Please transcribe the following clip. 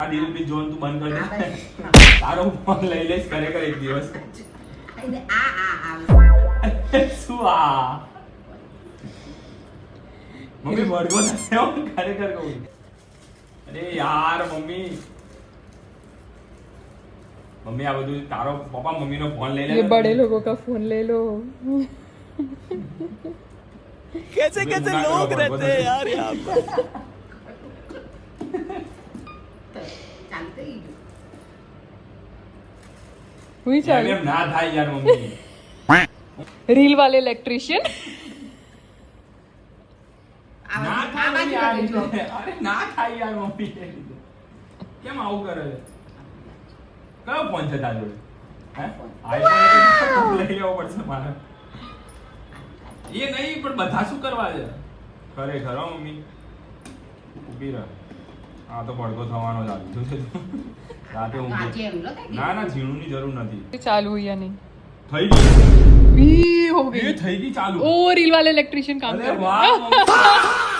આ દિલ બી જોન તું બંધ કર દે. તારો ફોન લઈ લઈશ ખરેખર એક દિવસ. શું આ મમ્મી વડગો થશે હો, ખરેખર કહું. અરે યાર મમ્મી મમ્મી આ બધું તારો પપ્પા મમ્મીનો ફોન લઈ લે. ये बड़े लोगों का फोन ले लो. कैसे कैसे लोग रहते हैं यार यहाँ पर. हुई चालू એમ ના થાય યાર મમ્મી. रील वाले इलेक्ट्रिशियन. ના થાય યાર. અરે ના થાય યાર મમ્મી. કેમ આવું કરે છે? કયો ફોન છે તારા જોડે? હે આઈફોન લઈ લેવો પડશે મારે. એ નહીં પણ બધા શું કરવા છે ખરેખર હો મમ્મી. ઊભી રહે. આ તો ભડકો થવાનો જ આવ્યું છે. રાતે ઊંઘી ના ના ઝીણુંની જરૂર નથી. चालू हुई या नहीं? થઈ ગઈ. भी हो એ गई. થઈ ગઈ ચાલુ. ओ रील वाले इलेक्ट्रिशियन काम અરે कर रहे વાહ हैं. મમ્મી.